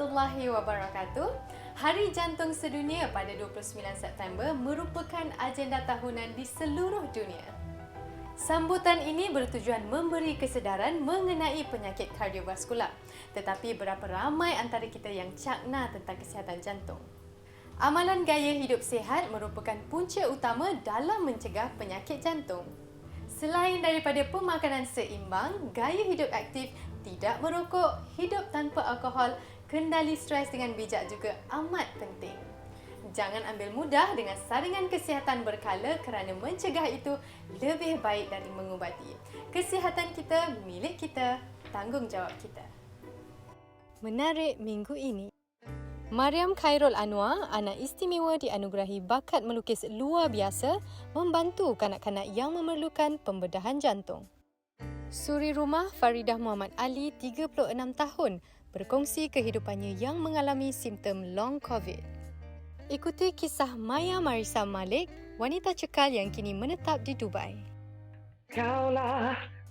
warahmatullahi wabarakatuh. Hari Jantung Sedunia pada 29 September merupakan agenda tahunan di seluruh dunia. Sambutan ini bertujuan memberi kesedaran mengenai penyakit kardiovaskular. Tetapi berapa ramai antara kita yang cakna tentang kesihatan jantung? Amalan gaya hidup sihat merupakan punca utama dalam mencegah penyakit jantung. Selain daripada pemakanan seimbang, gaya hidup aktif, tidak merokok, hidup tanpa alkohol, kendali stres dengan bijak juga amat penting. Jangan ambil mudah dengan saringan kesihatan berkala kerana mencegah itu lebih baik dari mengubati. Kesihatan kita milik kita, tanggungjawab kita. Menarik minggu ini. Mariam Khairul Anwar, anak istimewa dianugerahi bakat melukis luar biasa, membantu kanak-kanak yang memerlukan pembedahan jantung. Suri rumah Faridah Muhammad Ali, 36 tahun, berkongsi kehidupannya yang mengalami simptom long COVID. Ikuti kisah Maya Marisa Malik, wanita cekal yang kini menetap di Dubai.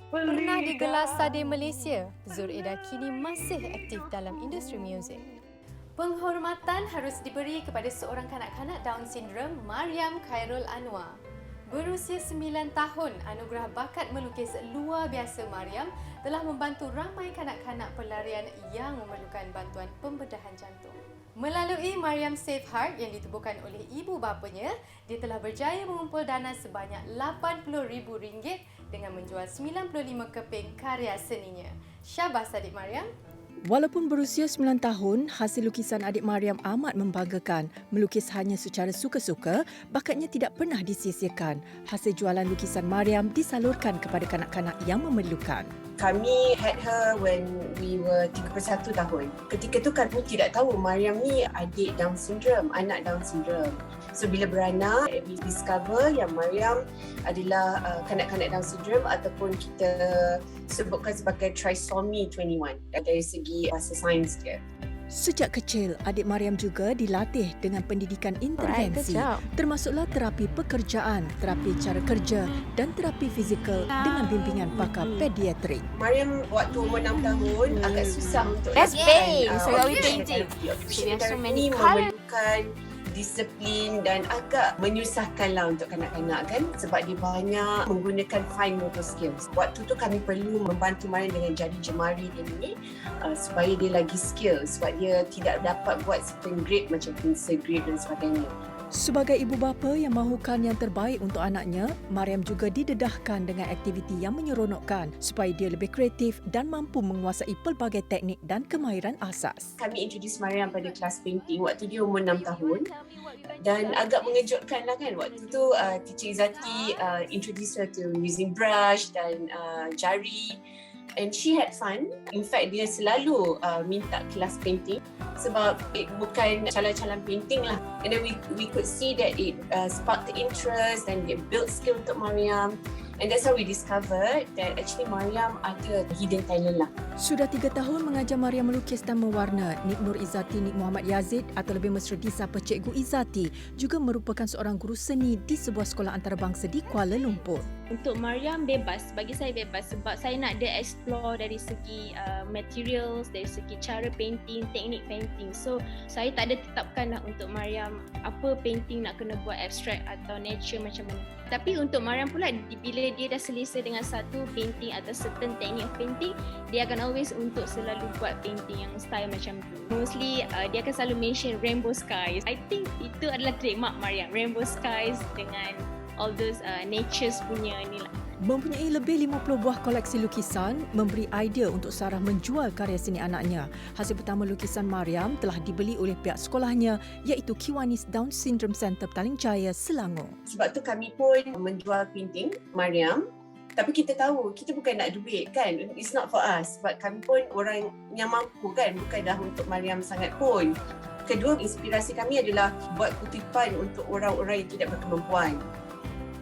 Pernah digelar Sade Malaysia, Zur Ida kini masih aktif dalam industri muzik. Penghormatan harus diberi kepada seorang kanak-kanak Down Syndrome, Mariam Khairul Anwar. Berusia 9 tahun, anugerah bakat melukis luar biasa Mariam telah membantu ramai kanak-kanak pelarian yang memerlukan bantuan pembedahan jantung. Melalui Mariam Save Heart yang ditubuhkan oleh ibu bapanya, dia telah berjaya mengumpul dana sebanyak RM80,000 dengan menjual 95 keping karya seninya. Syabas adik Mariam. Walaupun berusia 9 tahun, hasil lukisan adik Mariam amat membanggakan. Melukis hanya secara suka-suka, bakatnya tidak pernah disia-siakan. Hasil jualan lukisan Mariam disalurkan kepada kanak-kanak yang memerlukan. Kami had her when we were 31 tahun. Ketika tu kami tidak tahu Mariam ni adik Down Syndrome, anak Down Syndrome. So bila beranak, we discover yang Mariam adalah kanak-kanak Down Syndrome ataupun kita sebutkan sebagai trisomy 21 dari segi bahasa sains dia. Sejak kecil, adik Mariam juga dilatih dengan pendidikan intervensi, termasuklah terapi pekerjaan, terapi cara kerja dan terapi fizikal dengan bimbingan pakar pediatrik. Mariam waktu umur 6 tahun agak susah untuk painting. Ini memerlukan disiplin dan agak menyusahkanlah untuk kanak-kanak kan sebab dia banyak menggunakan fine motor skills. Waktu tu kami perlu membantu Mariam dengan jari jemari dia ni supaya dia lagi skill sebab dia tidak dapat buat certain grade macam pencil grade dan sebagainya. Sebagai ibu bapa yang mahukan yang terbaik untuk anaknya, Mariam juga didedahkan dengan aktiviti yang menyeronokkan supaya dia lebih kreatif dan mampu menguasai pelbagai teknik dan kemahiran asas. Kami introduce Mariam pada kelas painting waktu dia umur 6 tahun dan agak mengejutkan lah kan. Waktu tu Teacher Izzati introduce her to using brush dan jari. And she had fun. In fact, dia selalu minta kelas painting sebab bukan calang-calang painting lah. And then we could see that it sparked the interest and it built skill untuk Mariam. And that's how we discovered that actually Mariam ada hidden talent lah. Sudah 3 tahun mengajar Mariam melukis dan mewarna. Nik Nur Izzati, Nik Muhammad Yazid atau lebih mesra disapa Cikgu Izzati juga merupakan seorang guru seni di sebuah sekolah antarabangsa di Kuala Lumpur. Untuk Mariam bebas, bagi saya bebas sebab saya nak dia explore dari segi materials, dari segi cara painting, teknik painting. So saya tak ada tetapkan lah untuk Mariam apa painting nak kena buat abstract atau nature macam mana. Tapi untuk Mariam pula, bila dia dah selesa dengan satu painting atau certain teknik of painting, dia akan always untuk selalu buat painting yang style macam tu. Mostly dia akan selalu mention rainbow skies. I think itu adalah trademark Mariam, rainbow skies dengan all those natures punya ni lah. Mempunyai lebih 50 buah koleksi lukisan, memberi idea untuk Sarah menjual karya seni anaknya. Hasil pertama lukisan Mariam telah dibeli oleh pihak sekolahnya iaitu Kiwanis Down Syndrome Center Petaling Jaya, Selangor. Sebab tu kami pun menjual painting Mariam. Tapi kita tahu, kita bukan nak duit kan. It's not for us. Sebab kami pun orang yang mampu kan. Bukan dah untuk Mariam sangat pun. Kedua, inspirasi kami adalah buat kutipan untuk orang-orang yang tidak berkemampuan.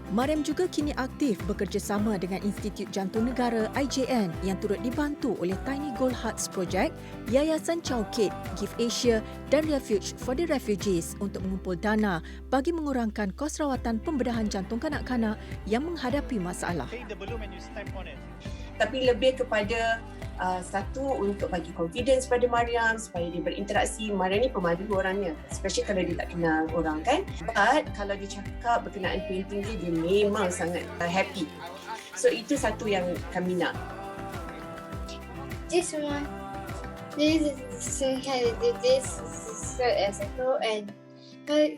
Mariam juga kini aktif bekerjasama dengan Institut Jantung Negara IJN yang turut dibantu oleh Tiny Gold Hearts Project, Yayasan Chowkit, Give Asia dan Refuge for the Refugees untuk mengumpul dana bagi mengurangkan kos rawatan pembedahan jantung kanak-kanak yang menghadapi masalah. Tapi lebih kepada Satu, untuk bagi confidence pada Mariam supaya dia berinteraksi. Mariam ni pemalu orangnya, especially kalau dia tak kenal orang kan. But kalau dia cakap berkenaan painting dia memang sangat happy. So itu satu yang kami nak. This one, this is how to do this. So as I go and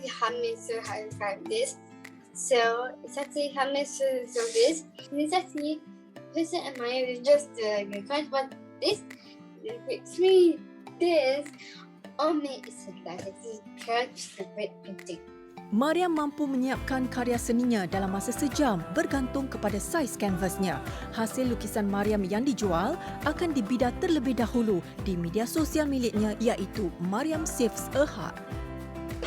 how many so how to find this. So it's actually how many so this. It's actually listen and my just the kind but this it's me this only is like this character the great painting. Mariam mampu menyiapkan karya seninya dalam masa sejam bergantung kepada saiz kanvasnya. Hasil lukisan Mariam yang dijual akan dibidah terlebih dahulu di media sosial miliknya iaitu Mariam Saves a Heart.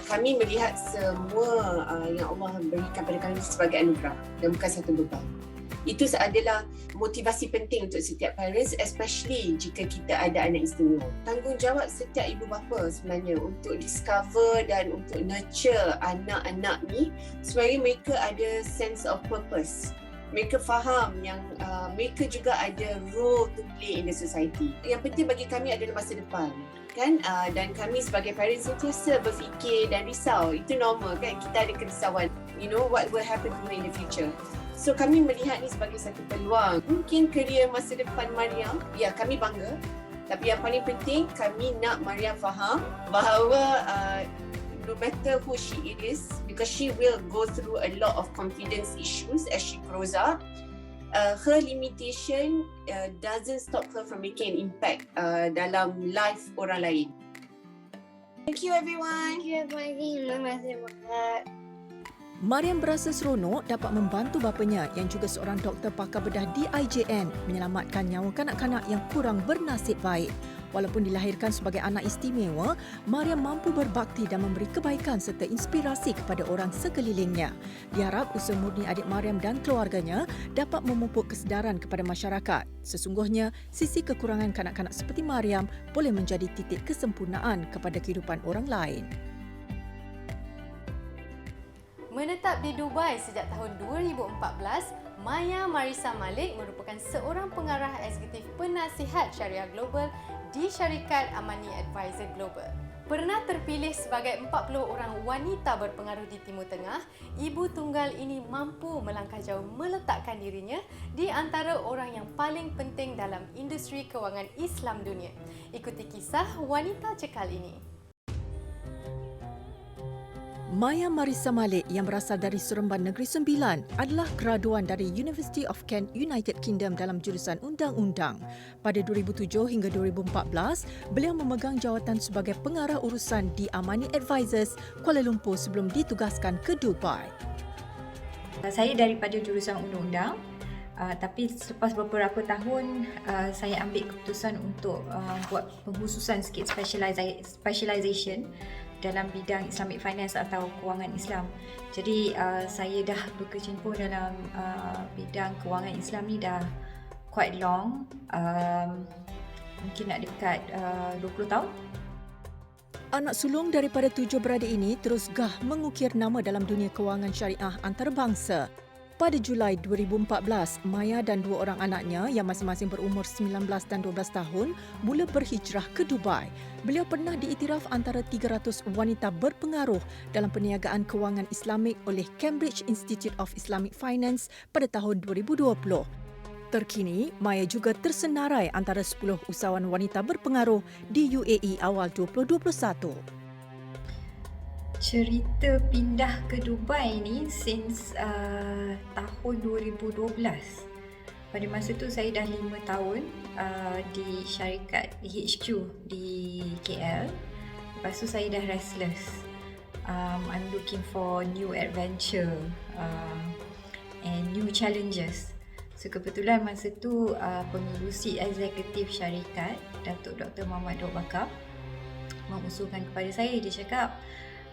Kami melihat semua yang Allah berikan pada kami sebagai anugerah dan bukan satu beban. Itu adalah motivasi penting untuk setiap parents, especially jika kita ada anak istimewa. Tanggungjawab setiap ibu bapa sebenarnya untuk discover dan untuk nurture anak-anak ni supaya mereka ada sense of purpose. Mereka faham yang mereka juga ada role to play in the society. Yang penting bagi kami adalah masa depan. Kan? Dan kami sebagai parents sentiasa berfikir dan risau. Itu normal kan? Kita ada kerisauan. You know, what will happen to her in the future. So kami melihat ni sebagai satu peluang. Mungkin kerjaya masa depan Mariam, ya kami bangga. Tapi yang paling penting, kami nak Mariam faham bahawa no matter who she is, because she will go through a lot of confidence issues as she grows up, her limitation doesn't stop her from making an impact dalam life orang lain. Thank you everyone. Thank you for giving me my Mariam berasa seronok dapat membantu bapanya yang juga seorang doktor pakar bedah di IJN menyelamatkan nyawa kanak-kanak yang kurang bernasib baik. Walaupun dilahirkan sebagai anak istimewa, Mariam mampu berbakti dan memberi kebaikan serta inspirasi kepada orang sekelilingnya. Diharap usaha murni adik Mariam dan keluarganya dapat memupuk kesedaran kepada masyarakat. Sesungguhnya, sisi kekurangan kanak-kanak seperti Mariam boleh menjadi titik kesempurnaan kepada kehidupan orang lain. Menetap di Dubai sejak tahun 2014, Maya Marissa Malik merupakan seorang pengarah eksekutif penasihat syariah global di syarikat Amani Advisor Global. Pernah terpilih sebagai 40 orang wanita berpengaruh di Timur Tengah, ibu tunggal ini mampu melangkah jauh meletakkan dirinya di antara orang yang paling penting dalam industri kewangan Islam dunia. Ikuti kisah wanita cekal ini. Maya Marissa Malik yang berasal dari Seremban Negeri Sembilan adalah graduan dari University of Kent, United Kingdom dalam jurusan Undang-Undang. Pada 2007 hingga 2014, beliau memegang jawatan sebagai pengarah urusan di Amani Advisors, Kuala Lumpur sebelum ditugaskan ke Dubai. Saya daripada jurusan Undang-Undang, tapi selepas beberapa tahun saya ambil keputusan untuk buat pengkhususan sikit specialization dalam bidang Islamic Finance atau kewangan Islam. Jadi saya dah berkecimpung dalam bidang kewangan Islam ni dah quite long, mungkin nak dekat 20 tahun. Anak sulung daripada 7 beradik ini terus gah mengukir nama dalam dunia kewangan syariah antarabangsa. Pada Julai 2014, Maya dan 2 orang anaknya yang masing-masing berumur 19 dan 12 tahun mula berhijrah ke Dubai. Beliau pernah diiktiraf antara 300 wanita berpengaruh dalam perniagaan kewangan Islamik oleh Cambridge Institute of Islamic Finance pada tahun 2020. Terkini, Maya juga tersenarai antara 10 usahawan wanita berpengaruh di UAE awal 2021. Cerita pindah ke Dubai ni since tahun 2012. Pada masa tu saya dah 5 tahun di syarikat HQ di KL. Lepas tu saya dah restless. I'm looking for new adventure and new challenges. So kebetulan masa tu pengerusi eksekutif syarikat Datuk Dr. Muhammad Daud Bakar mengusulkan kepada saya, dia cakap,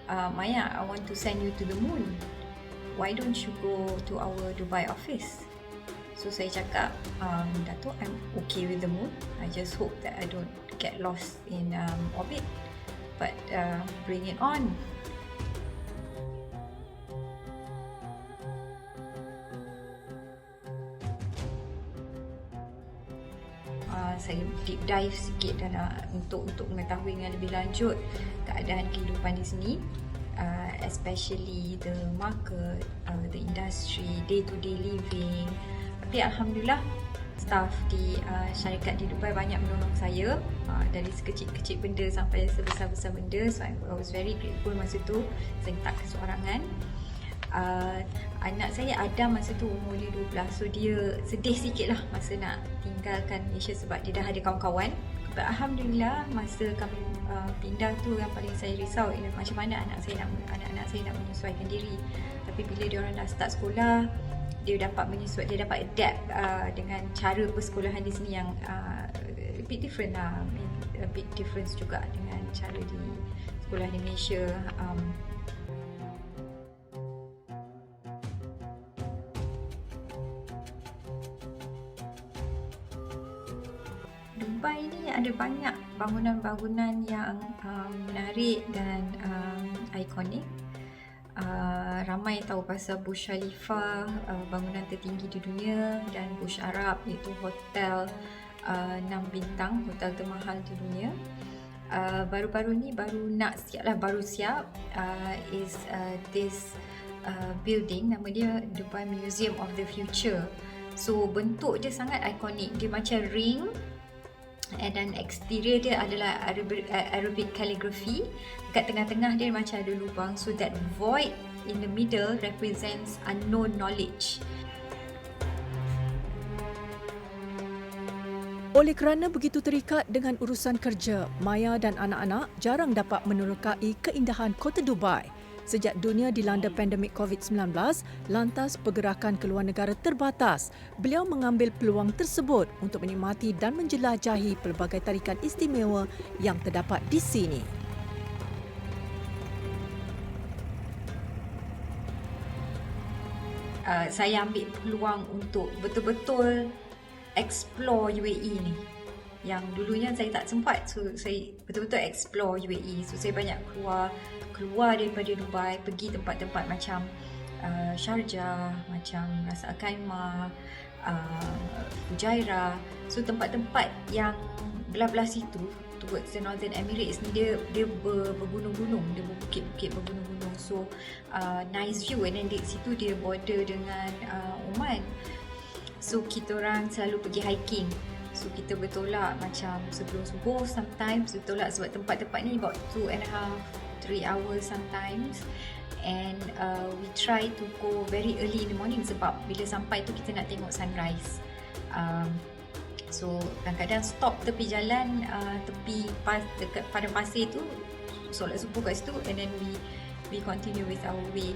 Maya, I want to send you to the moon. Why don't you go to our Dubai office? So saya cakap, Datuk, I'm okay with the moon. I just hope that I don't get lost in orbit. But bring it on. saya deep dive sikit dalam untuk mengetahui dengan lebih lanjut keadaan kehidupan di sini, especially the market, the industry, day-to-day living. Tapi alhamdulillah, staff di syarikat di Dubai banyak menolong saya, dari sekecil-kecil benda sampai sebesar-besar benda. So I was very grateful masa tu. Saya tak keseorangan. Anak saya Adam masa tu umur dia 12, so dia sedih sikit lah masa nak tinggalkan Malaysia sebab dia dah ada kawan-kawan. But alhamdulillah, masa kami pindah tu yang paling saya risau ialah macam mana anak-anak saya nak menyesuaikan diri. Tapi bila dia orang dah start sekolah, dia dapat adapt dengan cara persekolahan di sini yang a bit different lah. A bit difference juga dengan cara di sekolah di Malaysia. Dubai ni ada banyak bangunan-bangunan yang menarik dan ikonik. Ramai tahu pasal Burj Khalifa, bangunan tertinggi di dunia, dan Burj Arab iaitu hotel 6 bintang, hotel termahal di dunia. Baru-baru ni baru siap is this building, nama dia Dubai Museum of the Future. So bentuk dia sangat ikonik, dia macam ring. And then exterior dia adalah Arabic calligraphy. Dekat tengah-tengah dia macam ada lubang. So that void in the middle represents unknown knowledge. Oleh kerana begitu terikat dengan urusan kerja, Maya dan anak-anak jarang dapat menerokai keindahan kota Dubai. Sejak dunia dilanda pandemik COVID-19, lantas pergerakan keluar negara terbatas. Beliau mengambil peluang tersebut untuk menikmati dan menjelajahi pelbagai tarikan istimewa yang terdapat di sini. Saya ambil peluang untuk betul-betul explore UAE ni. Yang dulunya saya tak sempat, so saya betul-betul explore UAE. So saya banyak keluar daripada Dubai, pergi tempat-tempat macam Sharjah, macam Ras Al Khaimah, Fujairah. So tempat-tempat yang belah-belah situ towards the Northern Emirates ni, dia bergunung-gunung, dia berbukit-bukit bergunung-gunung. So nice view, and then di situ dia border dengan Oman. So kita orang selalu pergi hiking. So kita bertolak macam sebelum subuh, sometimes bertolak sebab tempat-tempat ni about 2.5-3 hours sometimes. And we try to go very early in the morning sebab bila sampai tu kita nak tengok sunrise. So kadang-kadang stop tepi jalan, dekat padang pasir tu, solat subuh kat situ, and then we continue with our way.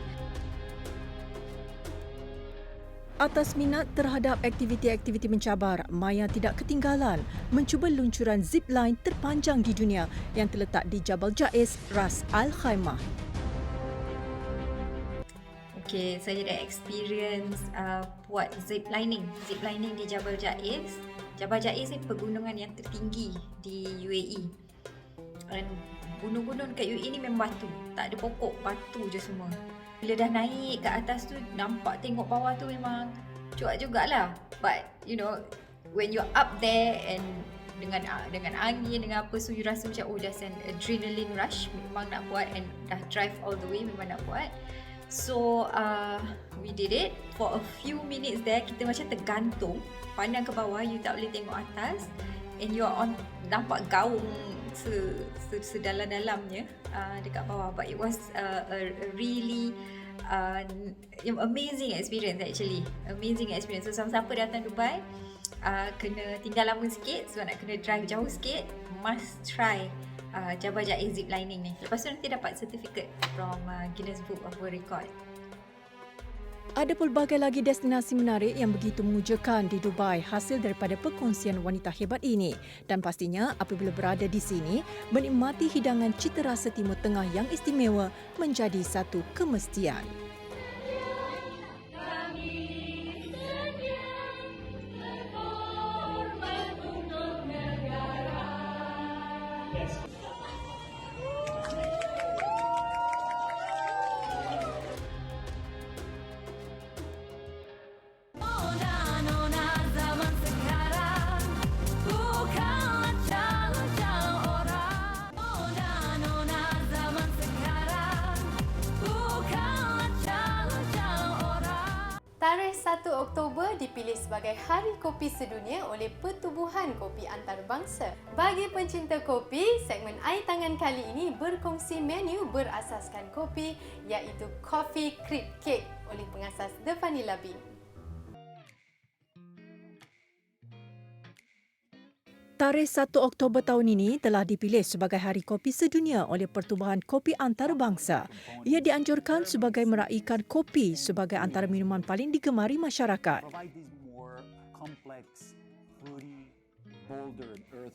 Atas minat terhadap aktiviti-aktiviti mencabar, Maya tidak ketinggalan mencuba luncuran zip line terpanjang di dunia yang terletak di Jabal Jais, Ras Al Khaimah. Okay, saya dah experience buat zip lining di Jabal Jais. Jabal Jais ni pegunungan yang tertinggi di UAE. Dan gunung-gunung kat UAE ni memang batu, tak ada pokok, batu je semua. Bila dah naik ke atas tu, nampak tengok bawah tu memang cuak jugalah. But you know, when you're up there and dengan angin, dengan apa, so you rasa macam there's an adrenaline rush, memang nak buat, and dah drive all the way, memang nak buat. So we did it. For a few minutes there, kita macam tergantung, pandang ke bawah, you tak boleh tengok atas, and you're on, nampak gaung sedalam-dalamnya dekat bawah. But it was a really amazing experience actually. Amazing experience. So siapa datang Dubai, kena tinggal lama sikit sebab nak kena drive jauh sikit, must try Jabal Jais zip lining ni. Lepas tu nanti dapat certificate from Guinness Book of World Record. Ada pelbagai lagi destinasi menarik yang begitu memujakan di Dubai hasil daripada perkongsian wanita hebat ini. Dan pastinya apabila berada di sini, menikmati hidangan cita rasa Timur Tengah yang istimewa menjadi satu kemestian. Nona zaman sekarang bukan Oktober dipilih sebagai Hari Kopi Sedunia oleh Pertubuhan Kopi Antarabangsa. Bagi pencinta kopi, segmen Air Tangan kali ini berkongsi menu berasaskan kopi iaitu Coffee Crepe Cake oleh pengasas The Vanilla Bean. Tarikh 1 Oktober tahun ini telah dipilih sebagai Hari Kopi Sedunia oleh Pertubuhan Kopi Antarabangsa. Ia dianjurkan sebagai meraikan kopi sebagai antara minuman paling digemari masyarakat.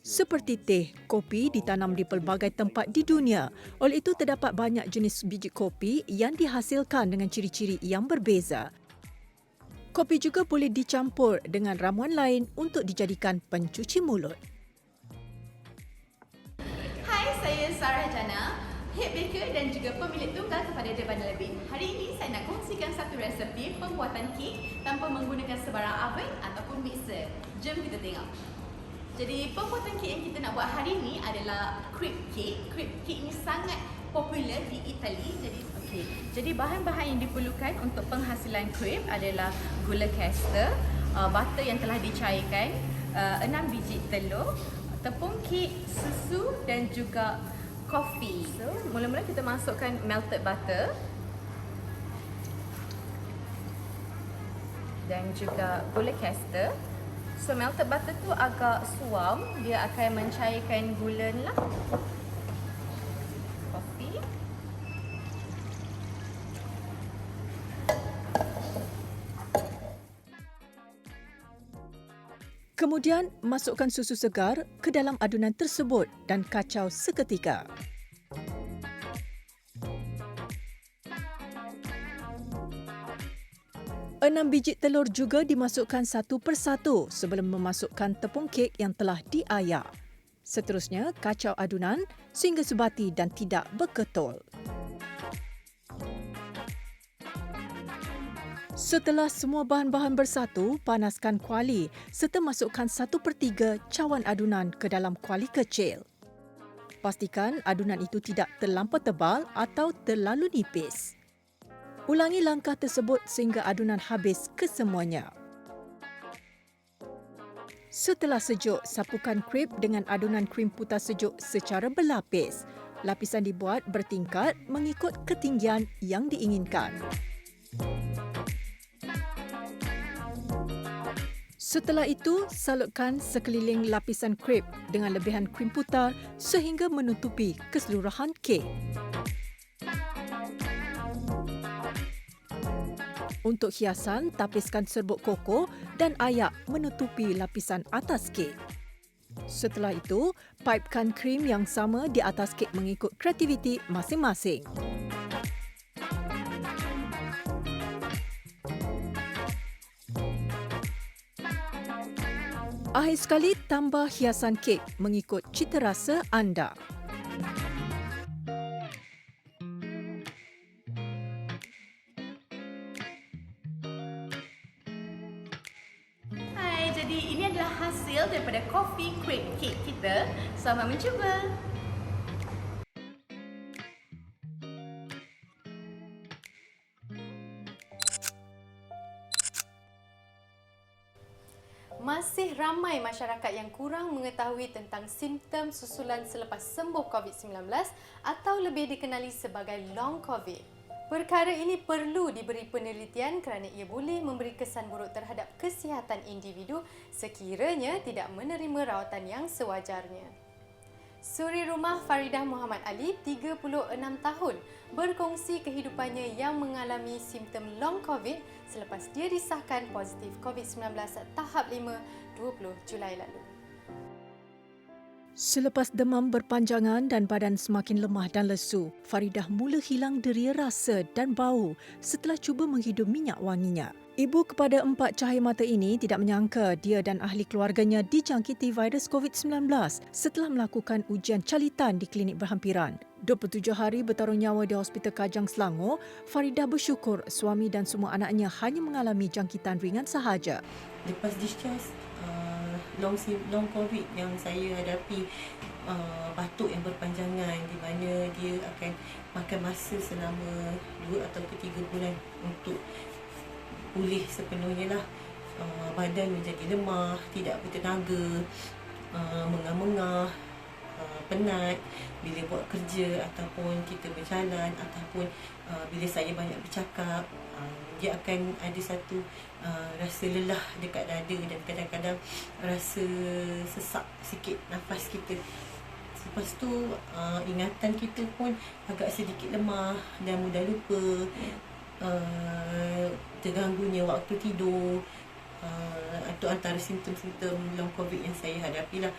Seperti teh, kopi ditanam di pelbagai tempat di dunia. Oleh itu, terdapat banyak jenis biji kopi yang dihasilkan dengan ciri-ciri yang berbeza. Kopi juga boleh dicampur dengan ramuan lain untuk dijadikan pencuci mulut. Hai, saya Sarah Jana, Head Baker dan juga pemilik tunggal kepada The Vanilla Bean. Hari ini saya nak kongsikan satu resepi pembuatan kek tanpa menggunakan sebarang oven ataupun mixer. Jom kita tengok. Jadi pembuatan kek yang kita nak buat hari ini adalah crepe cake. Crepe cake ini sangat popular di Itali. Jadi bahan-bahan yang diperlukan untuk penghasilan crepe adalah gula caster, butter yang telah dicairkan, 6 biji telur, tepung kek, susu dan juga kopi. So, mula-mula kita masukkan melted butter dan juga gula caster. So, melted butter tu agak suam, dia akan mencairkan gula lah. Kopi. Kemudian, masukkan susu segar ke dalam adunan tersebut dan kacau seketika. Enam biji telur juga dimasukkan satu persatu sebelum memasukkan tepung kek yang telah diayak. Seterusnya, kacau adunan sehingga sebati dan tidak berketul. Setelah semua bahan-bahan bersatu, panaskan kuali serta masukkan 1/3 cawan adunan ke dalam kuali kecil. Pastikan adunan itu tidak terlampau tebal atau terlalu nipis. Ulangi langkah tersebut sehingga adunan habis kesemuanya. Setelah sejuk, sapukan crepe dengan adunan krim putih sejuk secara berlapis. Lapisan dibuat bertingkat mengikut ketinggian yang diinginkan. Setelah itu, salutkan sekeliling lapisan crepe dengan lebihan krim putar sehingga menutupi keseluruhan kek. Untuk hiasan, tapiskan serbuk koko dan ayak menutupi lapisan atas kek. Setelah itu, pipekan krim yang sama di atas kek mengikut kreativiti masing-masing. Akhir sekali, tambah hiasan kek mengikut cita rasa anda. Hai, jadi ini adalah hasil daripada coffee crepe cake kita. Selamat mencuba. Masih ramai masyarakat yang kurang mengetahui tentang simptom susulan selepas sembuh COVID-19 atau lebih dikenali sebagai long COVID. Perkara ini perlu diberi penelitian kerana ia boleh memberi kesan buruk terhadap kesihatan individu sekiranya tidak menerima rawatan yang sewajarnya. Suri rumah Faridah Muhammad Ali, 36 tahun, berkongsi kehidupannya yang mengalami simptom long COVID selepas dia disahkan positif COVID-19 tahap 5, 20 Julai lalu. Selepas demam berpanjangan dan badan semakin lemah dan lesu, Faridah mula hilang deria rasa dan bau setelah cuba menghidup minyak wanginya. Ibu kepada 4 cahaya mata ini tidak menyangka dia dan ahli keluarganya dijangkiti virus COVID-19 setelah melakukan ujian calitan di klinik berhampiran. 27 hari bertaruh nyawa di Hospital Kajang Selangor, Faridah bersyukur suami dan semua anaknya hanya mengalami jangkitan ringan sahaja. Lepas discharge, long COVID yang saya hadapi, batuk yang berpanjangan di mana dia akan makan masa selama 2 atau 3 bulan untuk pulih sepenuhnya lah. badan menjadi lemah, tidak bertenaga, mengah-mengah, penat bila buat kerja ataupun kita berjalan ataupun bila saya banyak bercakap, dia akan ada satu rasa lelah dekat dada dan kadang-kadang rasa sesak sikit nafas kita. Lepas tu ingatan kita pun agak sedikit lemah dan mudah lupa, terganggunya waktu tidur. Itu antara simptom-simptom long COVID yang saya hadapi lah.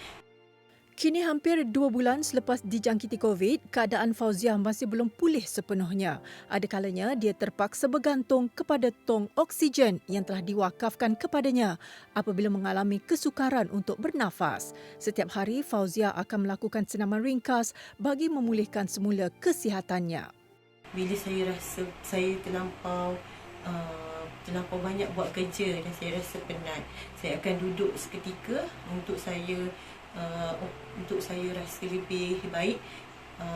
Kini hampir 2 bulan selepas dijangkiti COVID, keadaan Fauziah masih belum pulih sepenuhnya. Ada kalanya dia terpaksa bergantung kepada tong oksigen yang telah diwakafkan kepadanya apabila mengalami kesukaran untuk bernafas. Setiap hari, Fauziah akan melakukan senaman ringkas bagi memulihkan semula kesihatannya. Bila saya rasa saya terlampau banyak buat kerja dan saya rasa penat, saya akan duduk seketika untuk saya rasa lebih baik,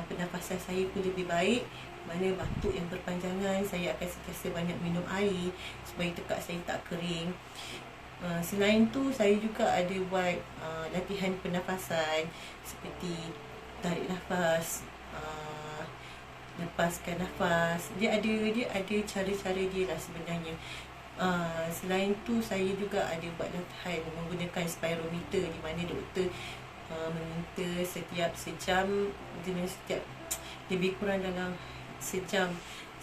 pernafasan saya pun lebih baik. Mana batuk yang berpanjangan, saya akan sentiasa banyak minum air supaya tekak saya tak kering. Selain tu, saya juga ada buat latihan pernafasan seperti tarik nafas, lepaskan nafas. Dia ada cara-cara dia lah sebenarnya. Selain tu, saya juga ada buat latihan menggunakan spirometer di mana doktor meminta setiap sejam, dengan setiap lebih kurang dalam sejam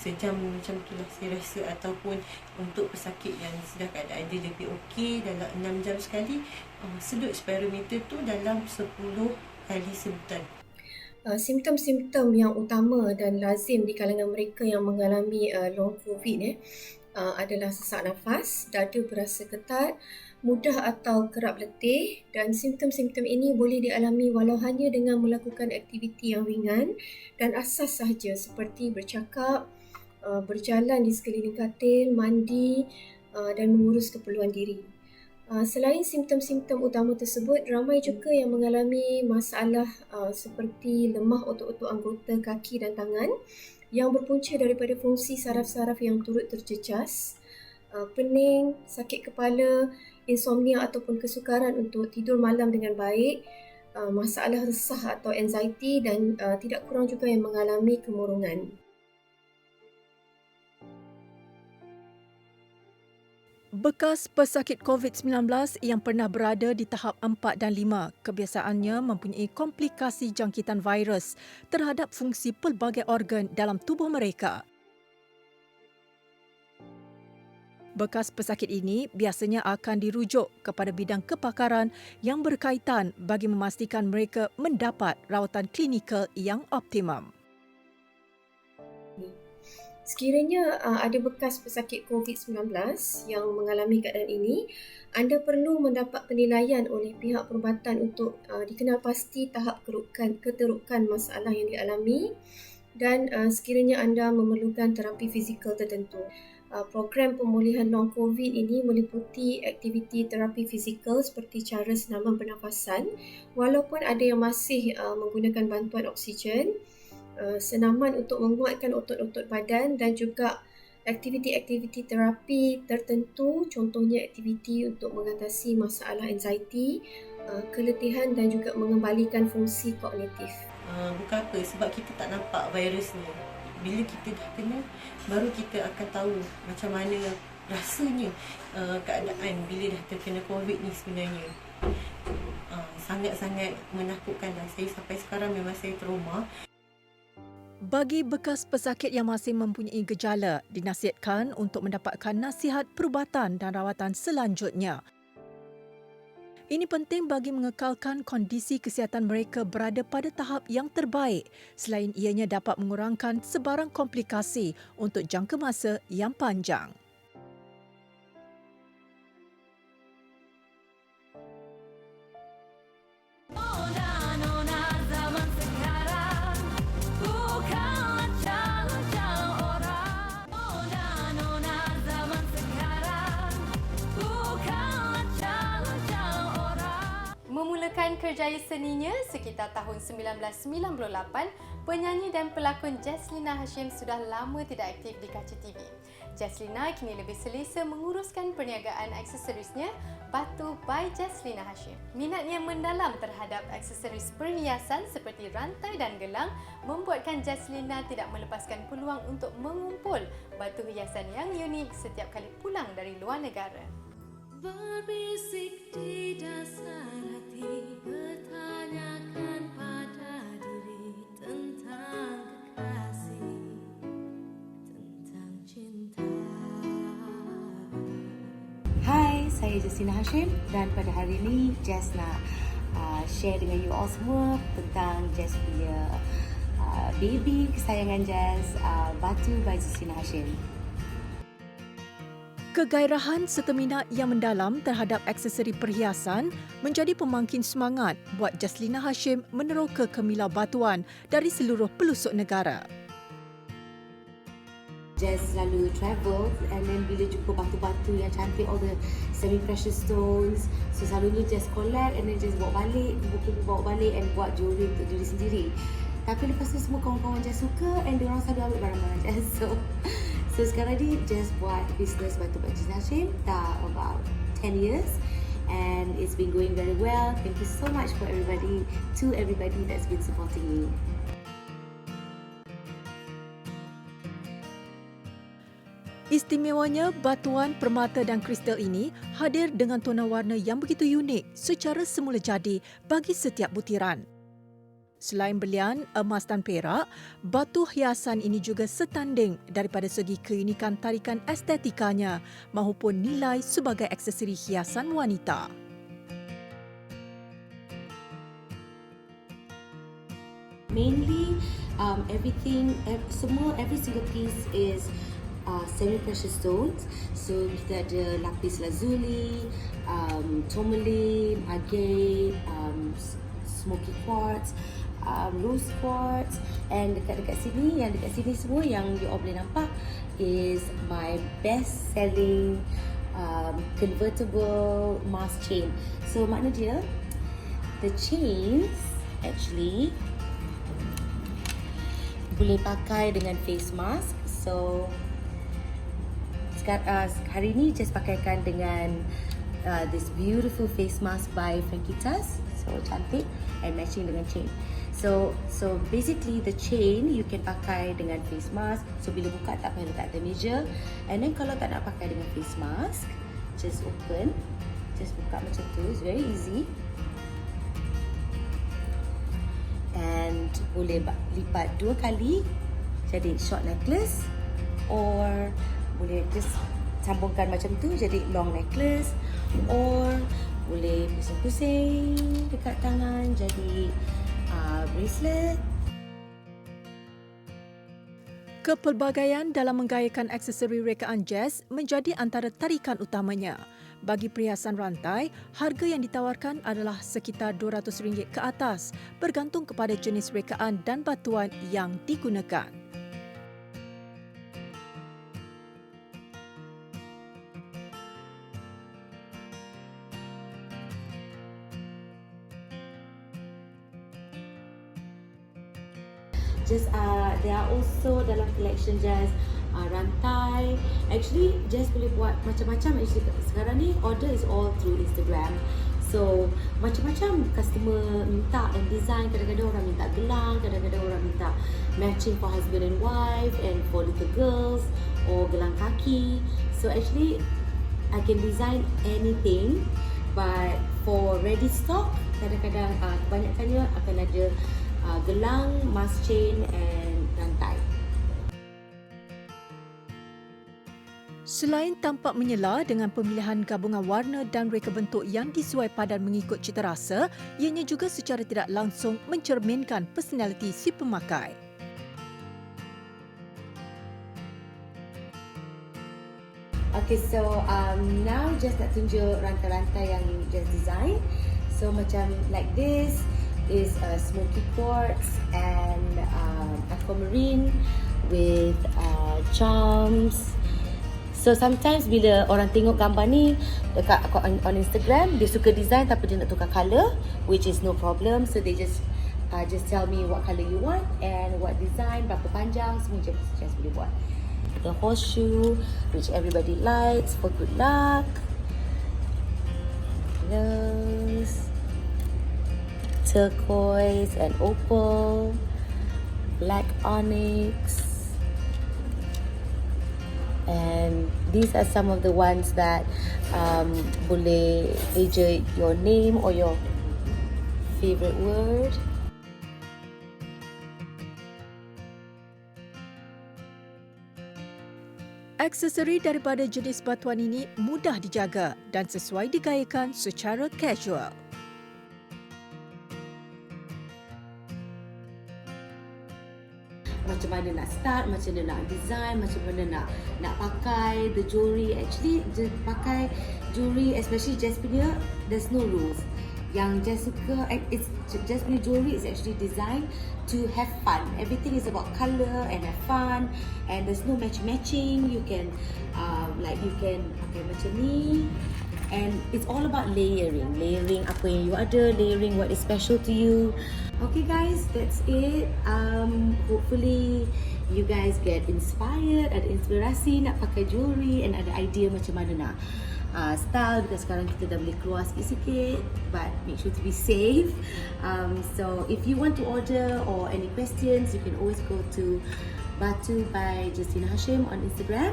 macam itulah saya rasa, ataupun untuk pesakit yang sedang keadaan dia lebih okey, dalam 6 jam sekali sedut spirometer tu dalam 10 kali sebutan. Simptom-simptom yang utama dan lazim di kalangan mereka yang mengalami long COVID adalah sesak nafas, dada berasa ketat, mudah atau kerap letih, dan simptom-simptom ini boleh dialami walau hanya dengan melakukan aktiviti yang ringan dan asas sahaja seperti bercakap, berjalan di sekeliling katil, mandi dan mengurus keperluan diri. Selain simptom-simptom utama tersebut, ramai juga yang mengalami masalah seperti lemah otot-otot anggota kaki dan tangan yang berpunca daripada fungsi saraf-saraf yang turut terjejas, pening, sakit kepala, insomnia ataupun kesukaran untuk tidur malam dengan baik, masalah resah atau anxiety dan tidak kurang juga yang mengalami kemurungan. Bekas pesakit COVID-19 yang pernah berada di tahap 4 dan 5 kebiasaannya mempunyai komplikasi jangkitan virus terhadap fungsi pelbagai organ dalam tubuh mereka. Bekas pesakit ini biasanya akan dirujuk kepada bidang kepakaran yang berkaitan bagi memastikan mereka mendapat rawatan klinikal yang optimum. Sekiranya ada bekas pesakit COVID-19 yang mengalami keadaan ini, anda perlu mendapat penilaian oleh pihak perubatan untuk dikenal pasti tahap keterukan masalah yang dialami, dan sekiranya anda memerlukan terapi fizikal tertentu. Program pemulihan long COVID ini meliputi aktiviti terapi fizikal seperti cara senaman pernafasan, walaupun ada yang masih menggunakan bantuan oksigen, senaman untuk menguatkan otot-otot badan dan juga aktiviti-aktiviti terapi tertentu, contohnya aktiviti untuk mengatasi masalah anxiety, keletihan dan juga mengembalikan fungsi kognitif. Bukan apa, sebab kita tak nampak virus ni. Bila kita dah kena, baru kita akan tahu macam mana rasanya keadaan bila dah terkena COVID ni sebenarnya. Sangat-sangat menakutkan lah. Saya sampai sekarang memang saya trauma. Bagi bekas pesakit yang masih mempunyai gejala, dinasihatkan untuk mendapatkan nasihat perubatan dan rawatan selanjutnya. Ini penting bagi mengekalkan kondisi kesihatan mereka berada pada tahap yang terbaik, selain ianya dapat mengurangkan sebarang komplikasi untuk jangka masa yang panjang. Memulakan kerjaya seninya sekitar tahun 1998, penyanyi dan pelakon Jaslina Hashim sudah lama tidak aktif di kaca TV. Jaslina kini lebih selesa menguruskan perniagaan aksesorisnya, Batu by Jaslina Hashim. Minatnya mendalam terhadap aksesoris perhiasan seperti rantai dan gelang membuatkan Jaslina tidak melepaskan peluang untuk mengumpul batu hiasan yang unik setiap kali pulang dari luar negara. Berbisik di dasar hati, bertanyakan pada diri tentang kekasih, tentang cinta. Hai, saya Jaslina Hashim dan pada hari ini Jazz nak share dengan you all semua tentang Jazz punya baby kesayangan Jazz, Batu by Jaslina Hashim. Kegairahan serta minat yang mendalam terhadap aksesori perhiasan menjadi pemangkin semangat buat Jaslina Hashim meneroka kemilau batuan dari seluruh pelosok negara. Jazz selalu travel and then bila jumpa batu-batu yang cantik, all the semi-precious stones, so selalunya Jazz collect and then Jazz bawa balik, buku bawa balik and buat jewelry untuk diri sendiri. Tapi lepas tu semua kawan-kawan Jazz suka and diorang selalu ambil barang-barang Jazz. So sekarang ni Jazz buat business Batu by Jaslina Hashim dah about 10 years and it's been going very well. Thank you so much for everybody that's been supporting me. Istimewanya, batuan, permata dan kristal ini hadir dengan tona warna yang begitu unik secara semula jadi bagi setiap butiran. Selain berlian, emas dan perak, batu hiasan ini juga setanding daripada segi keunikan tarikan estetikanya maupun nilai sebagai aksesori hiasan wanita. Mainly, every single piece is semi-precious stones. So kita ada lapis lazuli, tourmaline, agate, smoky quartz, rose quartz, and dekat sini, yang dekat sini semua yang you all boleh nampak is my best selling convertible mask chain. So makna dia, the chains actually boleh pakai dengan face mask. So hari ni just pakaikan dengan this beautiful face mask by Frankitas. So cantik and matching dengan chain. So basically the chain you can pakai dengan face mask. So bila buka tak payah letak atas meja. And then kalau tak nak pakai dengan face mask, just open, just buka macam tu. It's very easy. And boleh lipat 2 kali jadi short necklace, or boleh just sambungkan macam tu jadi long necklace, or boleh pusing-pusing dekat tangan jadi bracelet. Kepelbagaian dalam menggayakan aksesori rekaan Jazz menjadi antara tarikan utamanya. Bagi perhiasan rantai, harga yang ditawarkan adalah sekitar RM200 ke atas, bergantung kepada jenis rekaan dan batuan yang digunakan. Just there are also dalam collection Jazz rantai. Actually Jazz boleh buat macam-macam. Actually sekarang ni order is all through Instagram. So macam-macam customer minta and design. Kadang-kadang orang minta gelang, kadang-kadang orang minta matching for husband and wife, and for little girls or gelang kaki. So actually I can design anything, but for ready stock kadang-kadang kebanyakannya akan ada gelang, mask chain and rantai. Selain tampak menyela dengan pemilihan gabungan warna dan reka bentuk yang disuai padan mengikut cita rasa, ianya juga secara tidak langsung mencerminkan personaliti si pemakai. Okay, so now just nak tunjuk rantai-rantai yang Jazz design. So macam like this is smoky quartz and aquamarine with charms, So sometimes bila orang tengok gambar ni dekat on Instagram, dia suka design tapi dia nak tukar colour, which is no problem. So they just tell me what colour you want and what design, berapa panjang, semua just boleh buat. The horseshoe, which everybody likes for good luck. Nose, turquoise and opal, black onyx. And these are some of the ones that boleh eja your name or your favorite word. Aksesori daripada jenis batuan ini mudah dijaga dan sesuai digayakan secara casual. Macam mana nak start, macam mana nak design, macam mana nak pakai the jewelry. Actually, pakai jewelry, especially Jess punya, there's no rules. Yang Jess suka, Jess punya jewelry is actually designed to have fun. Everything is about colour and have fun, and there's no matching. You can you can pakai macam ni, and it's all about layering apa yang you ada, layering what is special to you. Okay guys, that's it. Hopefully you guys get inspired, ada inspirasi nak pakai jewelry and ada idea macam mana nak style, because sekarang kita dah boleh keluar sikit-sikit, but make sure to be safe. So if you want to order or any questions, you can always go to Batu by Justina Hashim on Instagram,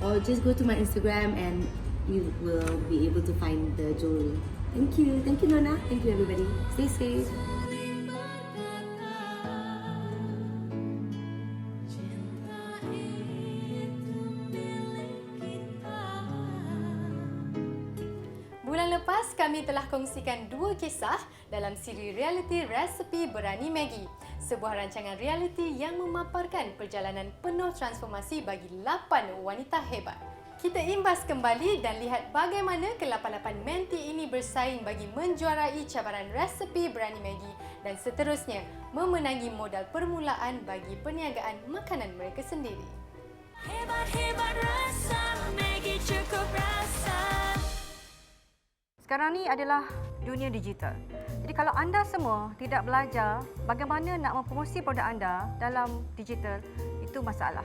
or just go to my Instagram and you will be able to find the jewelry. Thank you Nona, thank you everybody. Stay safe. Bulan lepas, kami telah kongsikan 2 kisah dalam siri realiti Resepi Berani Maggi. Sebuah rancangan realiti yang memaparkan perjalanan penuh transformasi bagi 8 wanita hebat. Kita imbas kembali dan lihat bagaimana ke-8 menti ini bersaing bagi menjuarai cabaran Resepi Berani Maggi dan seterusnya memenangi modal permulaan bagi perniagaan makanan mereka sendiri. Hebat-hebat rasa, Maggi cukup rasa. Sekarang ni adalah dunia digital. Jadi kalau anda semua tidak belajar bagaimana nak mempromosi produk anda dalam digital, itu masalah.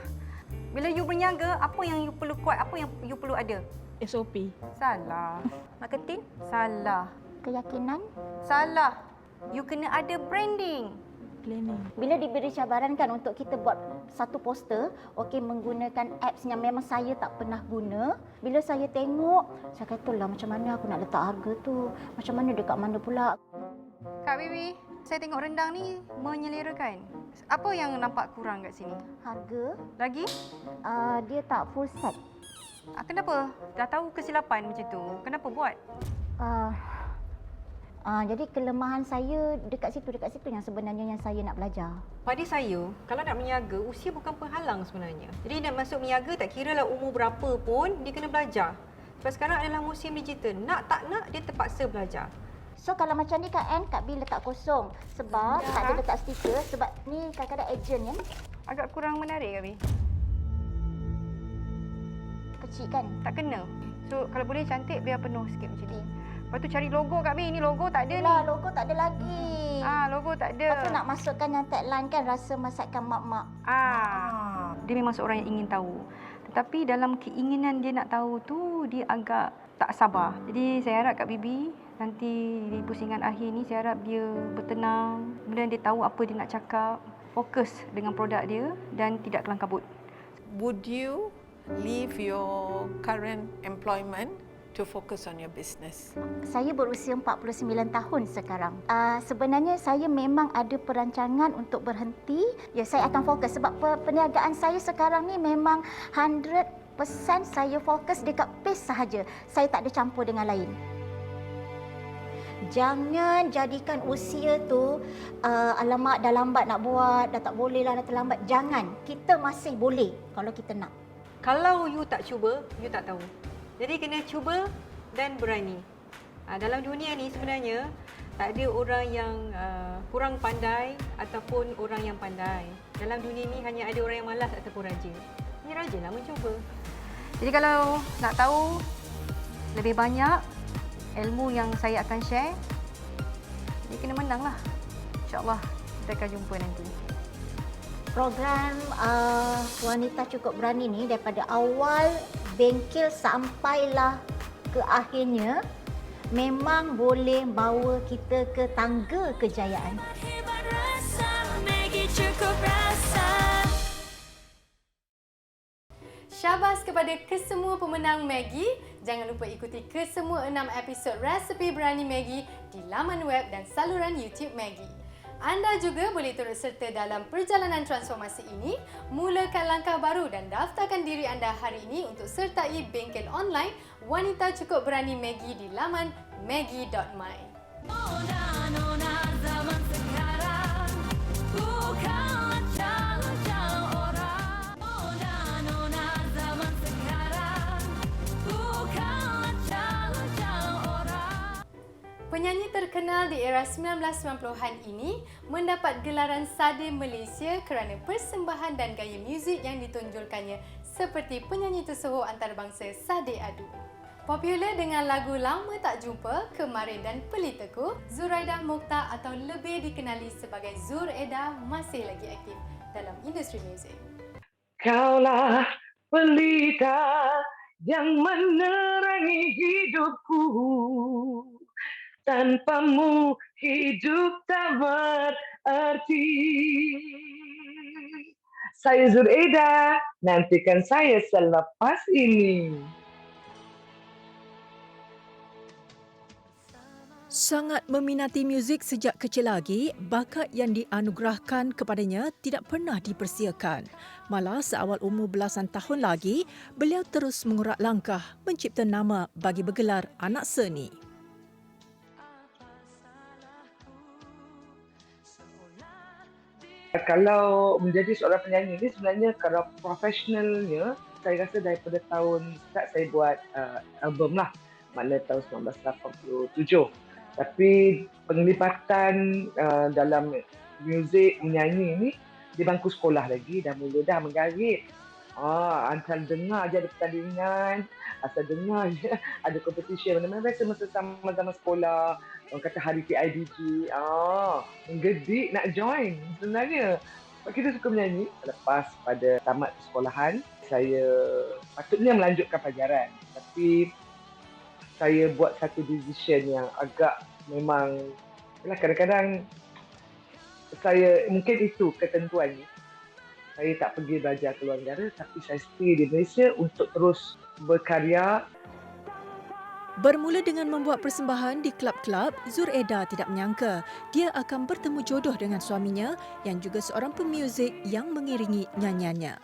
Bila you berniaga, apa yang you perlu kuat, apa yang you perlu ada? SOP. Salah. Marketing? Salah. Keyakinan? Salah. You kena ada branding. Planning. Bila diberi cabaran kan untuk kita buat satu poster, okey, menggunakan apps yang memang saya tak pernah guna. Bila saya tengok, saya kata lah macam mana aku nak letak harga tu, macam mana dekat mana pula. Kak Bibi, saya tengok rendang ni menyelerakan. Apa yang nampak kurang kat sini? Harga. Lagi? Dia tak full set. Kenapa? Dah tahu kesilapan macam tu, kenapa buat? Jadi kelemahan saya dekat situ yang sebenarnya yang saya nak belajar. Pada saya, kalau nak berniaga, usia bukan penghalang sebenarnya. Jadi nak masuk berniaga tak kira lah umur berapa pun, dia kena belajar. Sebab sekarang adalah musim digital. Nak tak nak, dia terpaksa belajar. So kalau macam ni Kak B letak kosong. Sebab tak ada letak stiker. Sebab ni kadang-kadang agent kan. Agak kurang menarik Kak B. Kecil kan? Tak kena. So kalau boleh cantik, biar penuh sikit macam ni. Lepas tu cari logo Kak B. Ini logo tak ada ni. Logo tak ada lagi. Logo tak ada. Lepas tu nak masukkan yang tagline kan, rasa masakan mak-mak. Dia memang seorang yang ingin tahu. Tetapi dalam keinginan dia nak tahu tu, dia agak tak sabar. Jadi saya harap Kak Bibi nanti di pusingan akhir ni, saya harap dia bertenang. Kemudian dia tahu apa dia nak cakap. Fokus dengan produk dia dan tidak kelang kabut. Would you leave your current employment to focus on your business? Saya berusia 49 tahun sekarang. Sebenarnya saya memang ada perancangan untuk berhenti. Ya, saya akan fokus sebab perniagaan saya sekarang ni memang 100% saya fokus dekat pace sahaja. Saya tak ada campur dengan lain. Jangan jadikan usia tu alamak dah lambat nak buat, dah tak boleh lah, dah terlambat. Jangan. Kita masih boleh kalau kita nak. Kalau you tak cuba, you tak tahu. Jadi kena cuba dan berani. Dalam dunia ni sebenarnya tak ada orang yang kurang pandai ataupun orang yang pandai. Dalam dunia ni hanya ada orang yang malas ataupun rajin. Ni rajinlah mencuba. Jadi kalau nak tahu lebih banyak ilmu yang saya akan share, jadi kena menang lah. InsyaAllah kita akan jumpa nanti. Program Wanita Cukup Berani ni daripada awal bengkel sampailah ke akhirnya memang boleh bawa kita ke tangga kejayaan. Hebat rasa Maggi cukup rasa. Syabas kepada kesemua pemenang Maggi. Jangan lupa ikuti kesemua 6 episod resepi berani Maggi di laman web dan saluran YouTube Maggi. Anda juga boleh turut serta dalam perjalanan transformasi ini. Mulakan langkah baru dan daftarkan diri anda hari ini untuk sertai bengkel online Wanita Cukup Berani Maggi di laman maggi.my. Nona zaman sekarang bukanlah calon-calon orang. Nona zaman sekarang bukanlah calon-calon orang. Penyanyi terkenal di era 1990-an ini mendapat gelaran Sade Malaysia kerana persembahan dan gaya muzik yang ditonjolkannya seperti penyanyi tersohor antarabangsa Sade Adu. Popular dengan lagu Lama Tak Jumpa, Kemarin dan Pelitaku, Zuraidah Mokhtar atau lebih dikenali sebagai Zur Eda masih lagi aktif dalam industri muzik. Kaulah pelita yang menerangi hidupku. Tanpamu hidup tak berarti. Saya Zur Eda, nantikan saya selepas ini. Sangat meminati muzik sejak kecil lagi, bakat yang dianugerahkan kepadanya tidak pernah dipersiakan. Malah seawal umur belasan tahun lagi, beliau terus mengurak langkah mencipta nama bagi bergelar anak seni. Kalau menjadi seorang penyanyi ni sebenarnya kalau profesionalnya, saya rasa daripada tahun start saya buat album lah, maknanya tahun 1987. Tapi penglibatan dalam muzik menyanyi ni di bangku sekolah lagi dah mula dah menggarit. Antara dengar je ada pertandingan, asal dengar je ada competition mana-mana. Biasa masa zaman sekolah, orang kata hari PIBG, menggedik nak join sebenarnya. Sebab kita suka menyanyi. Lepas pada tamat sekolahan, saya patutnya melanjutkan pelajaran. Tapi saya buat satu decision yang agak memang, kadang-kadang saya, mungkin itu ketentuannya. Saya tak pergi belajar ke luar negara, tapi saya stay di Malaysia untuk terus berkarya. Bermula dengan membuat persembahan di klub-klub, Zur Eda tidak menyangka dia akan bertemu jodoh dengan suaminya yang juga seorang pemuzik yang mengiringi nyanyiannya.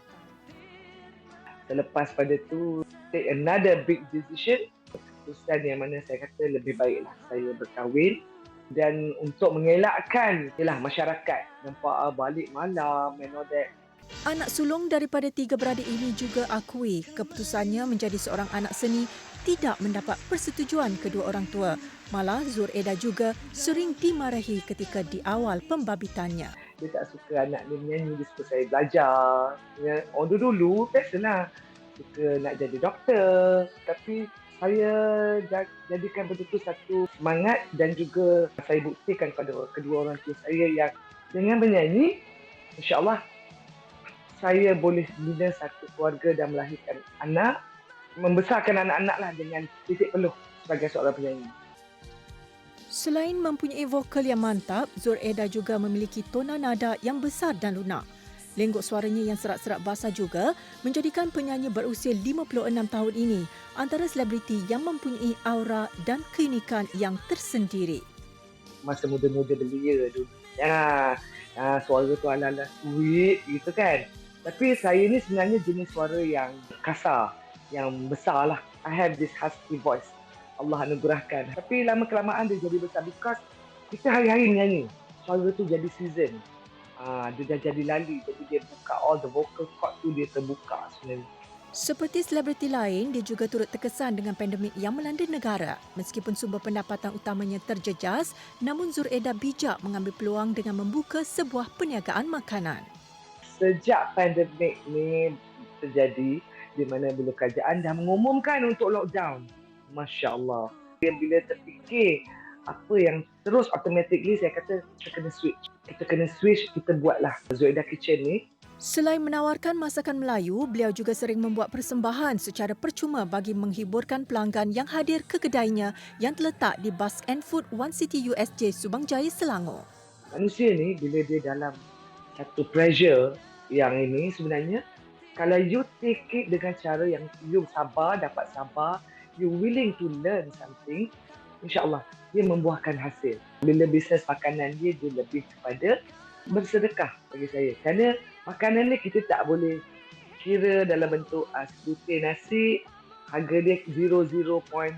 Selepas pada tu, take another big decision. Keputusan yang mana saya kata lebih baiklah saya berkahwin. Dan untuk mengelakkan masyarakat nampak balik malam and all that. Anak sulung daripada tiga beradik ini juga akui keputusannya menjadi seorang anak seni tidak mendapat persetujuan kedua orang tua. Malah Zur Eda juga sering dimarahi ketika di awal pembabitannya. Dia tak suka anak dia menyanyi, dia suka saya belajar. Dulu biasalah suka nak jadi doktor. Tapi saya jadikan betul-betul satu semangat dan juga saya buktikan kepada kedua orang tua saya yang dengan menyanyi, insya-Allah saya boleh bina satu keluarga dan melahirkan anak, membesarkan anak-anak lah dengan titik peluh sebagai seorang penyanyi. Selain mempunyai vokal yang mantap, Zur Eda juga memiliki tona nada yang besar dan lunak. Lenggok suaranya yang serak-serak basah juga menjadikan penyanyi berusia 56 tahun ini antara selebriti yang mempunyai aura dan keunikan yang tersendiri. Masa muda-muda belia dulu, suara tu ala-ala sweet gitu kan. Tapi saya ni sebenarnya jenis suara yang kasar, yang besar lah. I have this husky voice. Allah anugerahkan. Tapi lama-kelamaan dia jadi besar because kita hari-hari menyanyi. Suara tu jadi season. Dia dah jadi lali. Jadi dia buka all the vocal cord tu dia terbuka sebenarnya. Seperti selebriti lain, dia juga turut terkesan dengan pandemik yang melanda negara. Meskipun sumber pendapatan utamanya terjejas, namun Zur Eda bijak mengambil peluang dengan membuka sebuah perniagaan makanan. Sejak pandemik ni terjadi di mana bila kerajaan dah mengumumkan untuk lockdown. Masya Allah. Bila terfikir apa yang terus automatically saya kata kita kena switch. Kita buatlah Zoeida Kitchen ni. Selain menawarkan masakan Melayu, beliau juga sering membuat persembahan secara percuma bagi menghiburkan pelanggan yang hadir ke kedainya yang terletak di Basque and Food One City USJ Subang Jaya, Selangor. Manusia ni bila dia dalam satu pressure yang ini sebenarnya, kalau you take it dengan cara yang you dapat sabar, you willing to learn something, insya-Allah dia membuahkan hasil. Bila bisnes makanan dia lebih kepada bersedekah bagi saya. Kerana makanan ni kita tak boleh kira dalam bentuk sebutir nasi, harga dia 0 point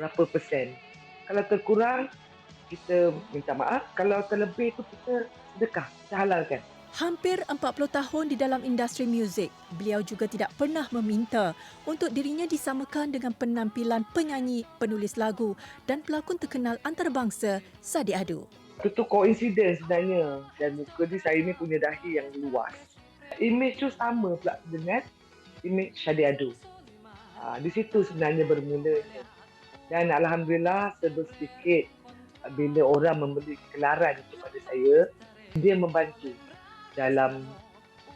berapa persen. Kalau terkurang, kita minta maaf. Kalau terlebih tu kita sedekah, kita halalkan. Hampir 40 tahun di dalam industri muzik, beliau juga tidak pernah meminta untuk dirinya disamakan dengan penampilan penyanyi, penulis lagu dan pelakon terkenal antarabangsa Sadiq Adu. Itu coincidence sebenarnya, dan muka ni saya ni punya dahi yang luas. Image tu sama pula dengan image Sadiq Adu. Di situ sebenarnya bermulanya. Dan Alhamdulillah sedikit bila orang memberi kegelaran kepada saya, dia membantu dalam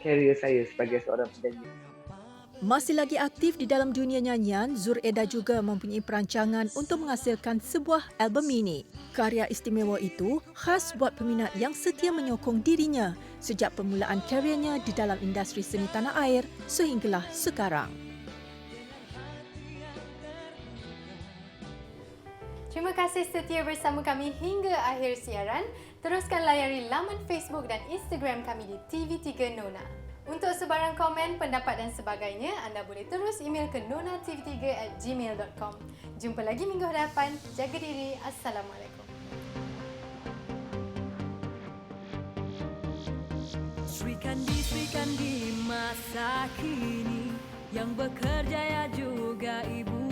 karier saya sebagai seorang penyanyi. Masih lagi aktif di dalam dunia nyanyian, Zoeida juga mempunyai perancangan untuk menghasilkan sebuah album mini. Karya istimewa itu khas buat peminat yang setia menyokong dirinya sejak permulaan kariernya di dalam industri seni tanah air sehinggalah sekarang. Terima kasih setia bersama kami hingga akhir siaran. Teruskan layari laman Facebook dan Instagram kami di TV3 Nona. Untuk sebarang komen, pendapat dan sebagainya, anda boleh terus email ke nonatv3@gmail.com. Jumpa lagi minggu hadapan. Jaga diri. Assalamualaikum. Sri Kandi masa kini yang bekerja ya juga ibu.